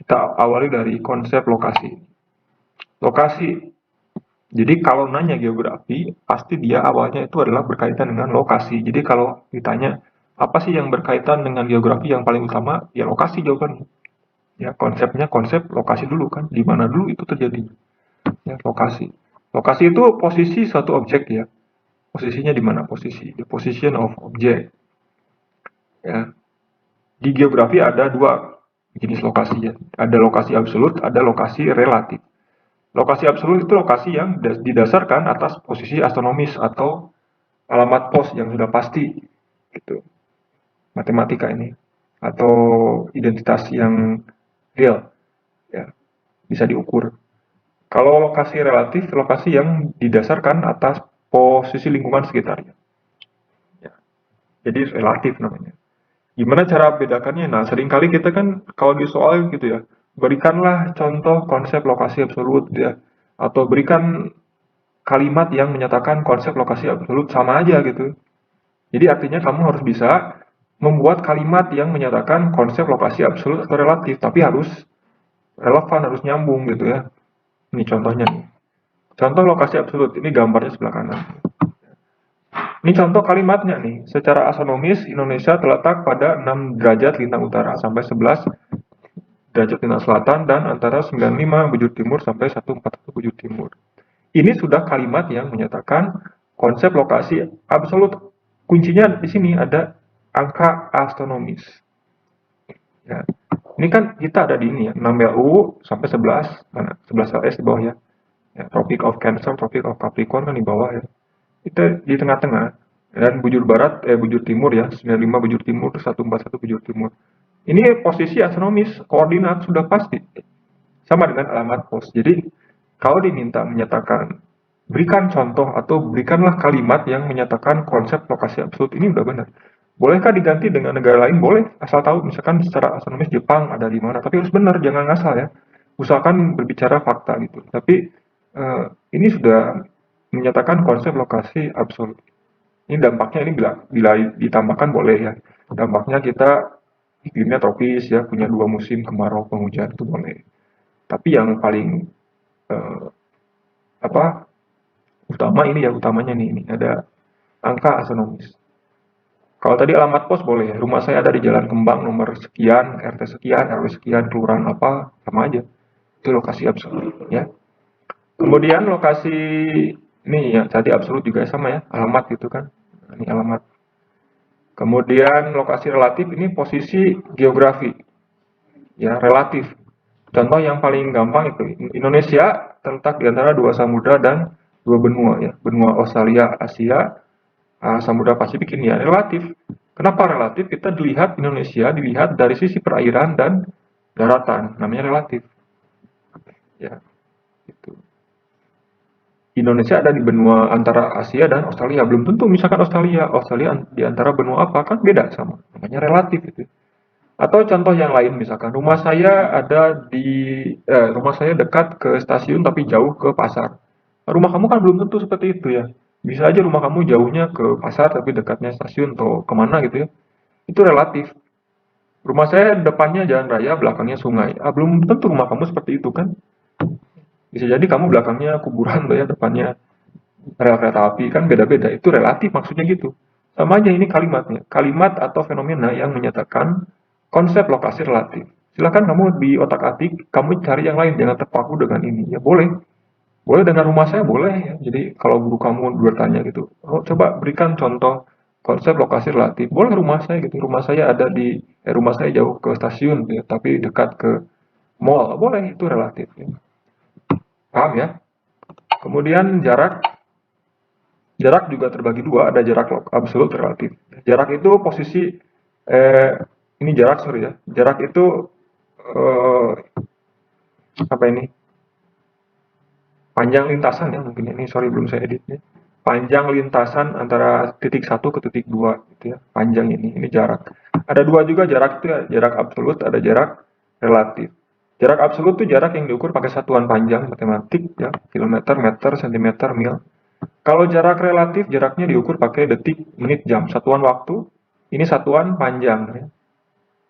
Kita awali dari konsep lokasi. Lokasi. Jadi kalau nanya geografi, pasti dia awalnya itu adalah berkaitan dengan lokasi. Jadi kalau ditanya apa sih yang berkaitan dengan geografi yang paling utama, ya lokasi jawabannya. Ya konsepnya konsep lokasi dulu kan, di mana dulu itu terjadi. Ya lokasi. Lokasi itu posisi suatu objek ya. Posisinya di mana? Posisi. The position of object. Ya. Di geografi ada dua jenis lokasi ya. Ada lokasi absolut, ada lokasi relatif. Lokasi absolut itu lokasi yang didasarkan atas posisi astronomis atau alamat pos yang sudah pasti gitu. Matematika ini atau identitas yang real ya, bisa diukur. Kalau lokasi relatif, lokasi yang didasarkan atas posisi lingkungan sekitarnya. Ya, jadi relatif namanya. Gimana cara bedakannya? Nah, seringkali kita kan kalau di soal gitu ya, berikanlah contoh konsep lokasi absolut ya, atau berikan kalimat yang menyatakan konsep lokasi absolut sama aja gitu. Jadi artinya kamu harus bisa membuat kalimat yang menyatakan konsep lokasi absolut atau relatif, tapi harus relevan, harus nyambung gitu ya. Ini contohnya nih. Contoh lokasi absolut, ini gambarnya sebelah kanan. Ini contoh kalimatnya nih. Secara astronomis, Indonesia terletak pada 6 derajat lintang utara sampai 11 derajat lintang selatan dan antara 95 bujur timur sampai 141 bujur timur. Ini sudah kalimat yang menyatakan konsep lokasi absolut. Kuncinya di sini ada angka astronomis. Ya. Ini kan kita ada di ini ya, 6 LU sampai 11, mana? 11 LS di bawah ya. Ya, Tropic of Cancer, Tropic of Capricorn kan di bawah ya. Itu di tengah-tengah. Dan bujur barat, bujur timur ya, 95 bujur timur, 141 bujur timur. Ini posisi astronomis, koordinat sudah pasti. Sama dengan alamat pos. Jadi, kalau diminta menyatakan, berikan contoh atau berikanlah kalimat yang menyatakan konsep lokasi absolut ini udah benar. Bolehkah diganti dengan negara lain? Boleh, asal tahu misalkan secara astronomis Jepang ada di mana. Tapi harus benar, jangan ngasal ya. Usahakan berbicara fakta gitu. Tapi ini sudah menyatakan konsep lokasi absolut. Ini dampaknya ini bila ditambahkan boleh ya. Dampaknya kita iklimnya tropis ya, punya dua musim kemarau penghujan itu boleh. Tapi yang paling eh, apa utama ini ya utamanya nih ini ada angka astronomis. Kalau tadi alamat pos boleh, rumah saya ada di Jalan Kembang nomor sekian, RT sekian, RW sekian, kelurahan apa, sama aja. Itu lokasi absolut ya. Kemudian lokasi ini ya tadi absolut juga sama ya, alamat gitu kan. Ini alamat. Kemudian lokasi relatif ini posisi geografi. Ya, relatif. Contoh yang paling gampang itu Indonesia terletak di antara dua samudra dan dua benua ya, benua Australia, Asia, Samudra Pasifik ini ya relatif. Kenapa relatif? Kita dilihat dari sisi perairan dan daratan, namanya relatif. Ya, itu. Indonesia ada di benua antara Asia dan Australia. Belum tentu misalkan Australia di antara benua apa kan beda sama. Namanya relatif itu. Atau contoh yang lain misalkan rumah saya dekat ke stasiun tapi jauh ke pasar. Rumah kamu kan belum tentu seperti itu ya. Bisa aja rumah kamu jauhnya ke pasar tapi dekatnya stasiun atau kemana gitu ya. Itu relatif. Rumah saya depannya jalan raya, belakangnya sungai. Belum tentu rumah kamu seperti itu kan. Bisa jadi kamu belakangnya kuburan tuh ya, depannya rel kereta api kan beda-beda. Itu relatif maksudnya gitu. Sama aja ini kalimatnya. Kalimat atau fenomena yang menyatakan konsep lokasi relatif. Silakan kamu di otak-atik, kamu cari yang lain, jangan terpaku dengan ini. Ya boleh. Boleh dengan rumah saya boleh ya. Jadi kalau guru kamu bertanya gitu, oh, coba berikan contoh konsep lokasi relatif. Boleh rumah saya gitu. Rumah saya jauh ke stasiun ya, tapi dekat ke mall. Boleh itu relatif. Ya. Paham ya? Kemudian jarak. Jarak juga terbagi dua, ada jarak absolut relatif. Jarak itu posisi eh, ini jarak sorry ya. Jarak itu eh, apa ini? Panjang lintasan ya mungkin ini sorry belum saya editnya. Panjang lintasan antara titik satu ke titik dua gitu ya. Panjang ini jarak. Ada dua juga jarak itu ya, jarak absolut, ada jarak relatif. Jarak absolut itu jarak yang diukur pakai satuan panjang matematik ya, kilometer, meter, sentimeter, mil. Kalau jarak relatif, jaraknya diukur pakai detik, menit, jam, satuan waktu. Ini satuan panjang. Ya.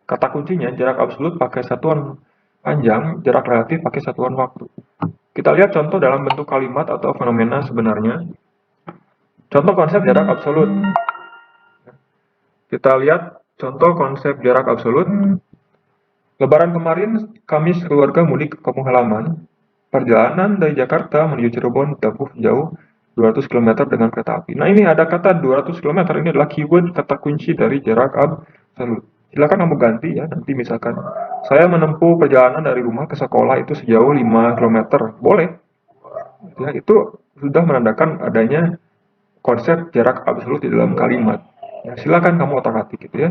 Kata kuncinya jarak absolut pakai satuan panjang, jarak relatif pakai satuan waktu. Kita lihat contoh dalam bentuk kalimat atau fenomena sebenarnya. Contoh konsep jarak absolut. Kita lihat contoh konsep jarak absolut. Lebaran kemarin, kami sekeluarga mudik ke kampung halaman. Perjalanan dari Jakarta menuju Cirebon ditempuh jauh 200 km dengan kereta api. Nah, ini ada kata 200 km, ini adalah keyword kata kunci dari jarak absolut. Silakan kamu ganti ya, nanti misalkan saya menempuh perjalanan dari rumah ke sekolah itu sejauh 5 km. Boleh. Ya, itu sudah menandakan adanya konsep jarak absolut di dalam kalimat. Ya, silakan kamu otak-atik gitu ya.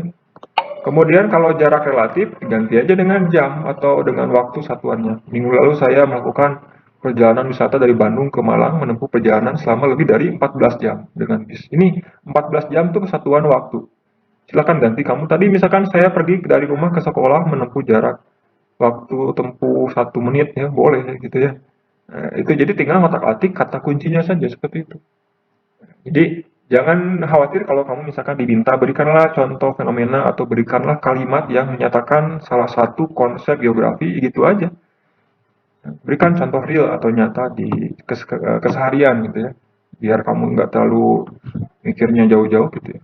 Kemudian kalau jarak relatif, ganti aja dengan jam atau dengan waktu satuannya. Minggu lalu saya melakukan perjalanan wisata dari Bandung ke Malang menempuh perjalanan selama lebih dari 14 jam dengan bis. Ini 14 jam itu kesatuan waktu. Silakan ganti kamu. Tadi misalkan saya pergi dari rumah ke sekolah menempuh jarak waktu tempuh 1 menit ya, boleh gitu ya. Nah, itu jadi tinggal ngotak-atik kata kuncinya saja seperti itu. Jadi jangan khawatir kalau kamu misalkan diminta berikanlah contoh fenomena atau berikanlah kalimat yang menyatakan salah satu konsep geografi gitu aja. Berikan contoh real atau nyata di keseharian gitu ya. Biar kamu nggak terlalu mikirnya jauh-jauh gitu ya.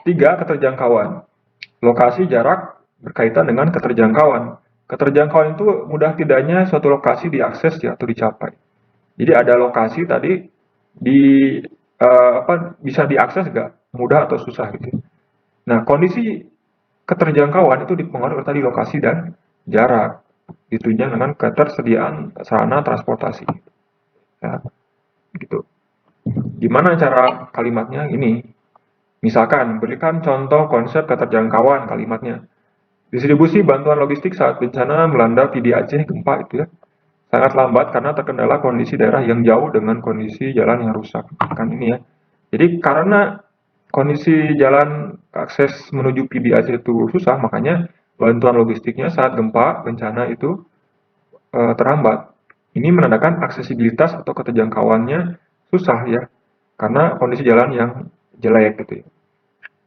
3. Keterjangkauan. Lokasi jarak berkaitan dengan keterjangkauan. Keterjangkauan itu mudah tidaknya suatu lokasi diakses ya atau dicapai. Jadi ada lokasi tadi di bisa diakses nggak, mudah atau susah gitu. Nah, kondisi keterjangkauan itu dipengaruhi oleh tadi lokasi dan jarak, ditunjang dengan ketersediaan sarana transportasi. Ya, gitu. Gimana cara kalimatnya ini? Misalkan berikan contoh konsep keterjangkauan kalimatnya. Distribusi bantuan logistik saat bencana melanda PD Aceh gempa itu ya sangat lambat karena terkendala kondisi daerah yang jauh dengan kondisi jalan yang rusak. Kan ini ya. Jadi karena kondisi jalan akses menuju PD Aceh itu susah, makanya bantuan logistiknya saat gempa bencana itu terhambat. Ini menandakan aksesibilitas atau keterjangkauannya susah ya, karena kondisi jalan yang jelek gitu ya.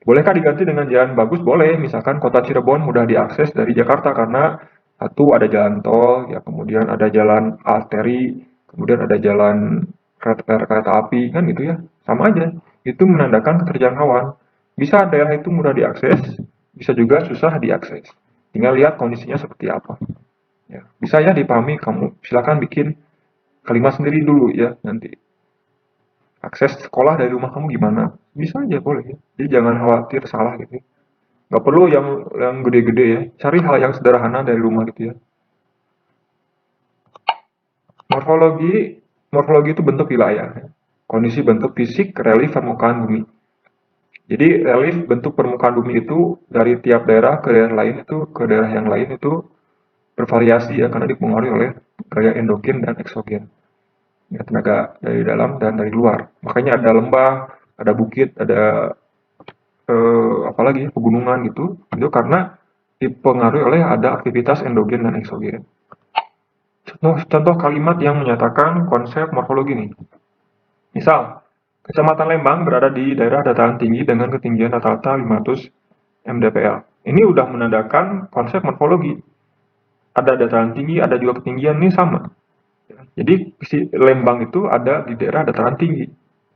Bolehkah diganti dengan jalan bagus? Boleh. Misalkan kota Cirebon mudah diakses dari Jakarta karena satu ada jalan tol, ya kemudian ada jalan arteri, kemudian ada jalan kereta api, kan gitu ya. Sama aja. Itu menandakan keterjangkauan. Bisa daerah itu mudah diakses, bisa juga susah diakses. Tinggal lihat kondisinya seperti apa. Ya, bisa ya dipahami kamu. Silakan bikin kalimat sendiri dulu ya nanti. Akses sekolah dari rumah kamu gimana? Bisa aja boleh ya. Jadi jangan khawatir salah gitu. Nggak perlu yang gede-gede ya. Cari hal yang sederhana dari rumah gitu ya. Morfologi, morfologi itu bentuk wilayah. Kondisi bentuk fisik relief permukaan bumi. Jadi relief bentuk permukaan bumi itu dari tiap daerah ke daerah lain itu ke daerah yang lain itu bervariasi ya karena dipengaruhi oleh gaya endogen dan eksogen. Ya, tenaga dari dalam dan dari luar. Makanya ada lembah, ada bukit, ada apalagi ya, pegunungan gitu. Itu karena dipengaruhi oleh ada aktivitas endogen dan eksogen. Contoh kalimat yang menyatakan konsep morfologi nih. Misal, Kecamatan Lembang berada di daerah dataran tinggi dengan ketinggian rata-rata 500 mdpl. Ini udah menandakan konsep morfologi. Ada dataran tinggi, ada juga ketinggian, ini sama. Jadi si Lembang itu ada di daerah dataran tinggi.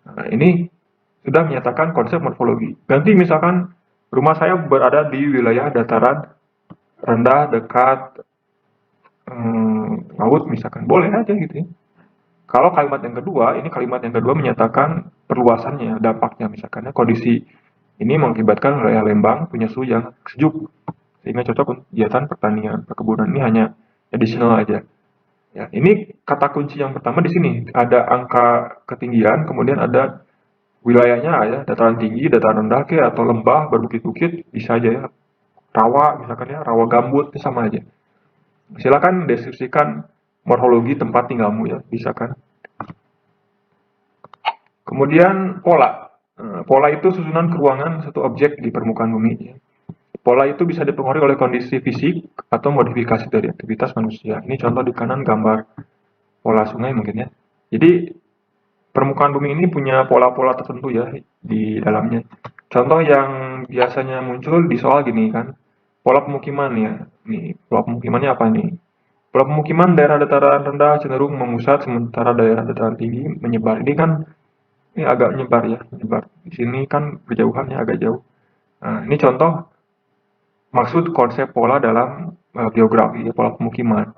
Nah, ini sudah menyatakan konsep morfologi. Ganti misalkan rumah saya berada di wilayah dataran rendah dekat laut misalkan, boleh aja gitu ya. Kalau kalimat yang kedua, ini kalimat yang kedua menyatakan perluasannya, dampaknya misalkan ya, kondisi ini mengakibatkan wilayah Lembang punya suhu yang sejuk sehingga cocok untuk kegiatan pertanian, perkebunan. Ini hanya additional aja. Ya, ini kata kunci yang pertama di sini ada angka ketinggian, kemudian ada wilayahnya ya, dataran tinggi, dataran rendah ke atau lembah, berbukit-bukit bisa aja ya. Rawa misalkan ya, rawa gambut sama aja. Silakan deskripsikan morfologi tempat tinggalmu ya, bisa kan. Kemudian pola. Pola itu susunan keruangan satu objek di permukaan bumi. Ya. Pola itu bisa dipengaruhi oleh kondisi fisik atau modifikasi dari aktivitas manusia. Ini contoh di kanan gambar pola sungai mungkin ya. Jadi permukaan bumi ini punya pola-pola tertentu ya di dalamnya. Contoh yang biasanya muncul di soal gini kan. Pola pemukiman ya. Nih, pola pemukimannya apa nih? Pola pemukiman daerah dataran rendah cenderung memusat sementara daerah dataran tinggi menyebar. Ini agak menyebar ya, menyebar. Di sini kan berjauhannya agak jauh. Nah, ini contoh maksud konsep pola dalam geografi ya, pola pemukiman.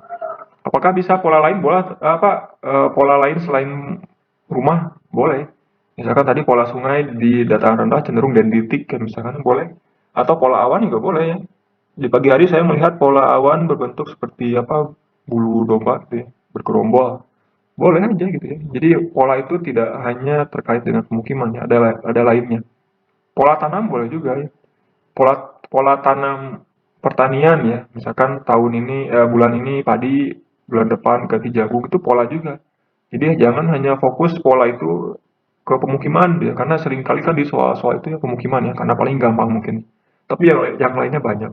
Apakah bisa pola lain? Pola lain selain rumah? Boleh. Misalkan tadi pola sungai di dataran rendah cenderung dendritik, kan misalkan boleh. Atau pola awan juga boleh ya. Di pagi hari saya melihat pola awan berbentuk seperti bulu domba gitu ya, bergerombol. Boleh aja gitu ya. Jadi pola itu tidak hanya terkait dengan pemukiman ya, ada lainnya. Pola tanam boleh juga ya. Pola pola tanam pertanian ya. Misalkan bulan ini padi, bulan depan ganti jagung, itu pola juga. Jadi jangan hanya fokus pola itu ke pemukiman ya, karena seringkali kan di soal-soal itu ya pemukiman ya, karena paling gampang mungkin. Tapi yang lainnya banyak.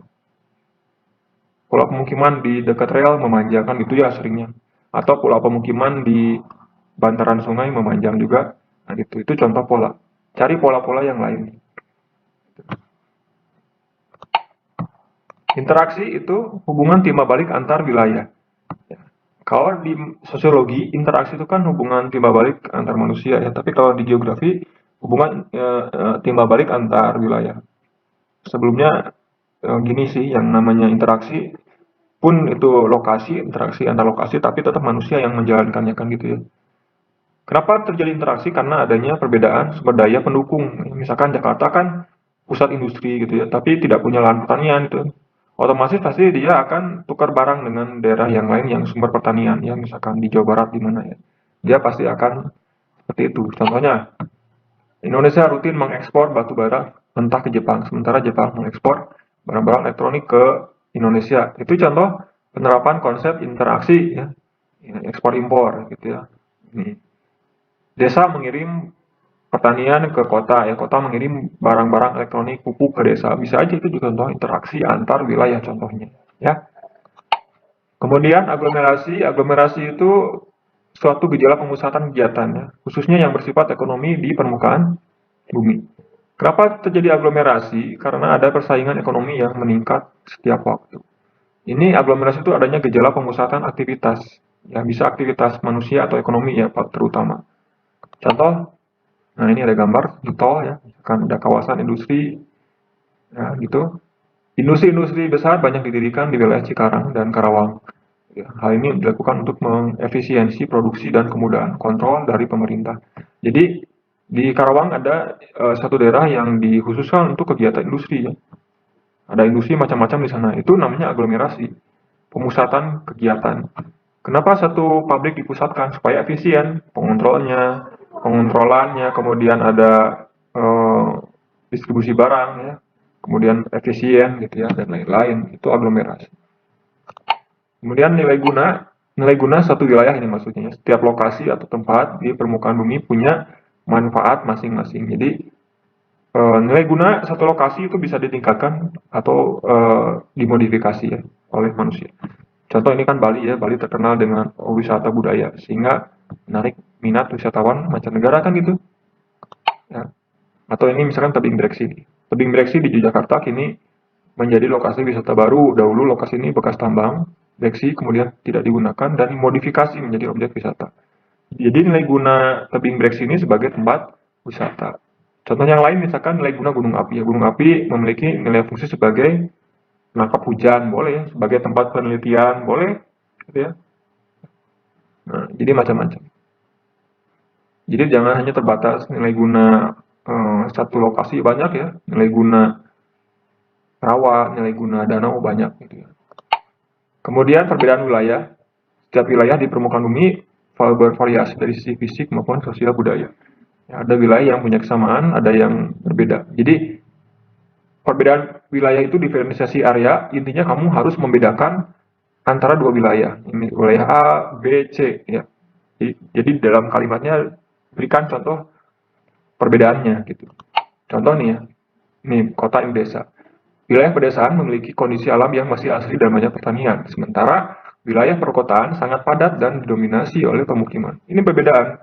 Pola pemukiman di dekat rel memanjang kan itu ya seringnya. Atau pola pemukiman di bantaran sungai memanjang juga. Nah itu contoh pola. Cari pola-pola yang lain. Interaksi itu hubungan timbal balik antar wilayah. Kalau di sosiologi, interaksi itu kan hubungan timbal balik antar manusia ya. Tapi kalau di geografi, hubungan timbal balik antar wilayah. Sebelumnya gini sih, yang namanya interaksi pun itu interaksi antar lokasi, tapi tetap manusia yang menjalankannya kan gitu ya. Kenapa terjadi interaksi? Karena adanya perbedaan sumber daya pendukung. Misalkan Jakarta kan pusat industri gitu ya, tapi tidak punya lahan pertanian itu. Otomatis pasti dia akan tukar barang dengan daerah yang lain yang sumber pertanian ya, misalkan di Jawa Barat di mana ya. Dia pasti akan seperti itu. Contohnya, Indonesia rutin mengekspor batu bara mentah ke Jepang, sementara Jepang mengekspor barang-barang elektronik ke Indonesia. Itu contoh penerapan konsep interaksi ya, ekspor impor gitu ya. Ini desa mengirim pertanian ke kota ya, kota mengirim barang-barang elektronik pupuk ke desa. Bisa aja itu juga contoh interaksi antar wilayah contohnya ya. Kemudian aglomerasi itu suatu gejala pemusatan kegiatan ya, khususnya yang bersifat ekonomi di permukaan bumi. Kenapa terjadi aglomerasi? Karena ada persaingan ekonomi yang meningkat setiap waktu. Ini aglomerasi itu adanya gejala pemusatan aktivitas, ya bisa aktivitas manusia atau ekonomi ya Pak, terutama. Contoh, nah ini ada gambar di tol ya, misalkan ada kawasan industri, ya gitu. Industri-industri besar banyak didirikan di wilayah Cikarang dan Karawang. Ya, hal ini dilakukan untuk mengefisiensi produksi dan kemudahan kontrol dari pemerintah. Jadi di Karawang ada satu daerah yang dikhususkan untuk kegiatan industri ya. Ada industri macam-macam di sana. Itu namanya aglomerasi, pemusatan kegiatan. Kenapa satu pabrik dipusatkan? Supaya efisien pengontrolannya, kemudian ada eh, distribusi barang ya, kemudian efisien gitu ya, dan lain-lain. Itu aglomerasi. Kemudian nilai guna satu wilayah ini maksudnya. Setiap lokasi atau tempat di permukaan bumi punya manfaat masing-masing. Jadi nilai guna satu lokasi itu bisa ditingkatkan atau dimodifikasi ya oleh manusia. Contoh ini kan Bali ya, Bali terkenal dengan wisata budaya sehingga menarik minat wisatawan mancanegara kan gitu. Ya. Atau ini misalkan Tebing Breksi. Tebing Breksi di Yogyakarta kini menjadi lokasi wisata baru. Dahulu lokasi ini bekas tambang, breksi kemudian tidak digunakan dan dimodifikasi menjadi objek wisata. Jadi nilai guna tebing breksi ini sebagai tempat wisata. Contoh yang lain misalkan nilai guna gunung api. Ya, gunung api memiliki nilai fungsi sebagai penangkap hujan, boleh ya, sebagai tempat penelitian, boleh, gitu ya. Nah, jadi macam-macam. Jadi jangan hanya terbatas nilai guna satu lokasi banyak ya, nilai guna rawa, nilai guna danau banyak gitu ya. Kemudian perbedaan wilayah, setiap wilayah di permukaan bumi bervariasi dari sisi fisik maupun sosial budaya. Ya, ada wilayah yang punya kesamaan, ada yang berbeda. Jadi perbedaan wilayah itu diferensiasi area, intinya kamu harus membedakan antara dua wilayah. Ini wilayah A, B, C ya. Jadi dalam kalimatnya berikan contoh perbedaannya gitu. Contoh nih ya, ini kota ini desa. Wilayah pedesaan memiliki kondisi alam yang masih asri dan banyak pertanian, sementara wilayah perkotaan sangat padat dan didominasi oleh pemukiman. Ini perbedaan.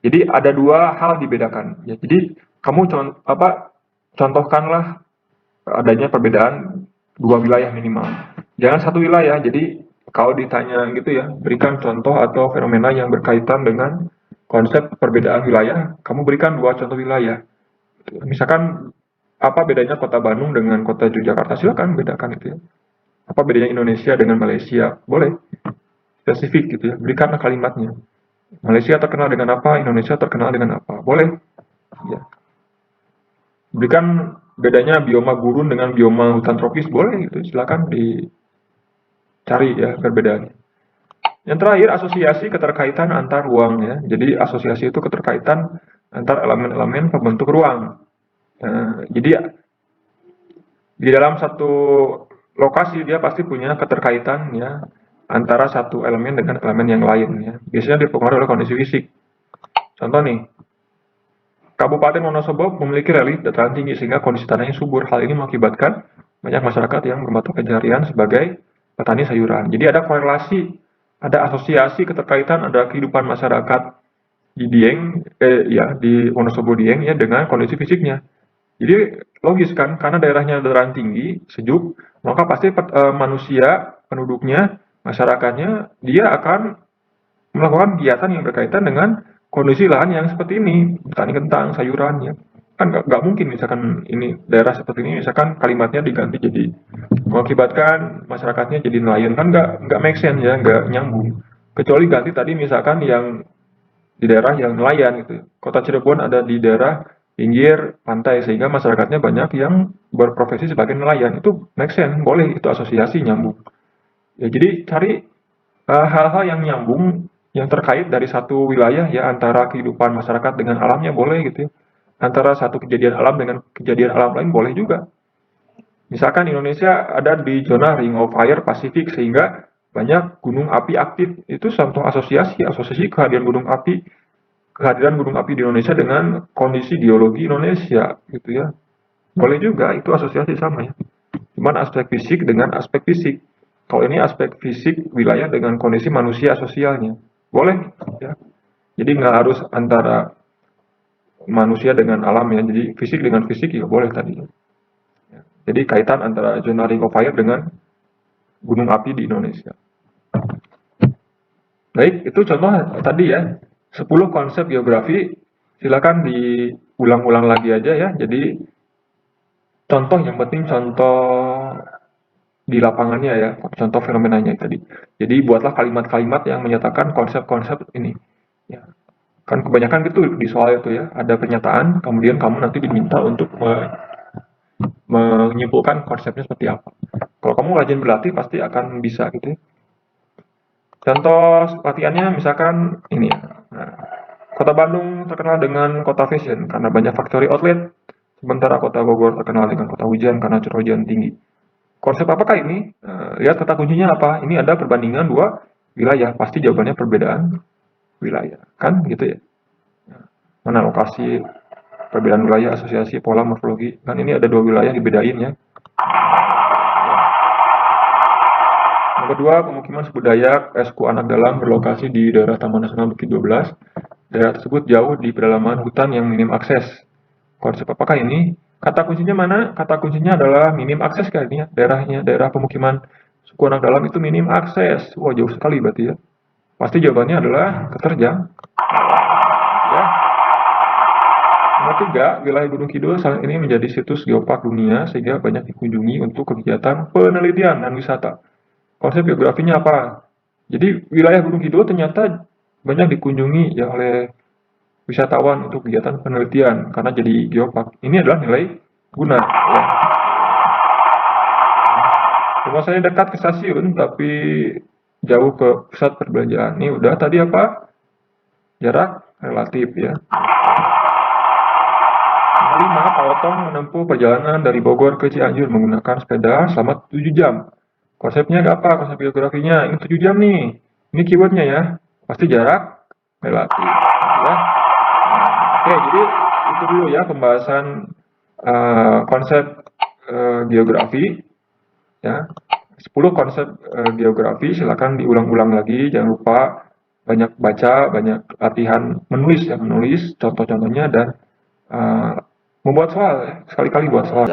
Jadi ada dua hal dibedakan. Ya, jadi kamu contohkanlah adanya perbedaan 2 wilayah minimal. Jangan satu wilayah. Jadi kalau ditanya gitu ya, berikan contoh atau fenomena yang berkaitan dengan konsep perbedaan wilayah, kamu berikan 2 contoh wilayah. Misalkan apa bedanya kota Bandung dengan kota Yogyakarta? Silakan bedakan itu ya. Apa bedanya Indonesia dengan Malaysia? Boleh spesifik gitu ya. Berikanlah kalimatnya. Malaysia terkenal dengan apa? Indonesia terkenal dengan apa? Boleh. Ya. Berikan bedanya bioma gurun dengan bioma hutan tropis, boleh gitu. Silakan dicari ya perbedaannya. Yang terakhir, asosiasi keterkaitan antar ruang ya. Jadi asosiasi itu keterkaitan antar elemen-elemen pembentuk ruang. Jadi di dalam satu lokasi dia pasti punya keterkaitan ya antara satu elemen dengan elemen yang lain ya. Biasanya dipengaruhi oleh kondisi fisik. Contoh nih, Kabupaten Wonosobo memiliki relief dataran tinggi sehingga kondisi tanahnya subur. Hal ini mengakibatkan banyak masyarakat yang bermata pencaharian sebagai petani sayuran. Jadi ada korelasi, ada asosiasi keterkaitan ada kehidupan masyarakat di Dieng, ya di Wonosobo Dieng ya dengan kondisi fisiknya. Jadi logis kan, karena daerahnya dataran tinggi, sejuk, maka pasti manusia, penduduknya, masyarakatnya, dia akan melakukan kegiatan yang berkaitan dengan kondisi lahan yang seperti ini, petani kentang, sayuran ya. Kan nggak mungkin misalkan ini daerah seperti ini, misalkan kalimatnya diganti jadi mengakibatkan masyarakatnya jadi nelayan, kan nggak make sense ya, nggak nyambung. Kecuali ganti tadi misalkan yang di daerah yang nelayan gitu. Kota Cirebon ada di daerah pinggir pantai sehingga masyarakatnya banyak yang berprofesi sebagai nelayan. Itu make sense, boleh itu asosiasi nyambung. Ya, jadi cari hal-hal yang nyambung yang terkait dari satu wilayah ya antara kehidupan masyarakat dengan alamnya boleh gitu ya. Antara satu kejadian alam dengan kejadian alam lain boleh juga. Misalkan Indonesia ada di zona Ring of Fire Pasifik sehingga banyak gunung api aktif. Itu contoh asosiasi kehadiran gunung api di Indonesia dengan kondisi geologi Indonesia gitu ya. Boleh juga itu asosiasi sama ya. Cuman aspek fisik dengan aspek fisik. Kalau ini aspek fisik wilayah dengan kondisi manusia sosialnya. Boleh ya. Jadi nggak harus antara manusia dengan alam ya. Jadi fisik dengan fisik ya boleh tadi. Ya. Jadi kaitan antara zona ring of fire dengan gunung api di Indonesia. Baik, itu contoh tadi ya. 10 konsep geografi. Silakan diulang-ulang lagi aja ya. Jadi contoh yang penting contoh di lapangannya ya, contoh fenomenanya tadi. Jadi buatlah kalimat-kalimat yang menyatakan konsep-konsep ini. Ya. Kan kebanyakan gitu di soal itu ya, ada pernyataan, kemudian kamu nanti diminta untuk menyimpulkan konsepnya seperti apa. Kalau kamu rajin berlatih pasti akan bisa gitu ya. Contoh latihannya misalkan ini ya. Nah, Kota Bandung terkenal dengan kota fashion karena banyak factory outlet, sementara Kota Bogor terkenal dengan kota hujan karena curah hujan tinggi. Konsep apakah ini? Lihat kata kuncinya apa? Ini ada perbandingan dua wilayah. Pasti jawabannya perbedaan wilayah. Kan gitu ya. Mana lokasi, perbedaan wilayah, asosiasi, pola, morfologi. Kan ini ada dua wilayah dibedain ya. Yang kedua, pemukiman suku Dayak, suku Anak Dalam berlokasi di daerah Taman Nasional Bukit 12. Daerah tersebut jauh di pedalaman hutan yang minim akses. Konsep apakah ini? Kata kuncinya mana? Kata kuncinya adalah minim akses kan ini ya. Daerah pemukiman suku Anak Dalam itu minim akses. Wah, jauh sekali berarti ya. Pasti jawabannya adalah keterjang. Ya. Nomor 3, wilayah Gunung Kidul saat ini menjadi situs geopark dunia sehingga banyak dikunjungi untuk kegiatan penelitian dan wisata. Konsep geografinya apa? Jadi wilayah Gunung Kidul ternyata banyak dikunjungi ya oleh wisatawan untuk kegiatan penelitian karena jadi geopark. Ini adalah nilai guna. Ya. Rumah saya dekat ke stasiun tapi jauh ke pusat perbelanjaan. Ini udah tadi apa? Jarak relatif ya. Nomor 5, Pak Otong menempuh perjalanan dari Bogor ke Cianjur menggunakan sepeda selama 7 jam. Konsepnya apa? Konsep geografinya ini 7 jam nih. Ini keywordnya ya. Pasti jarak relatif. Ya. Oke, jadi itu dulu ya pembahasan konsep geografi. Ya, 10 konsep geografi. Silakan diulang-ulang lagi. Jangan lupa banyak baca, banyak latihan menulis ya, menulis contoh-contohnya dan membuat soal ya. Sekali-kali buat soal.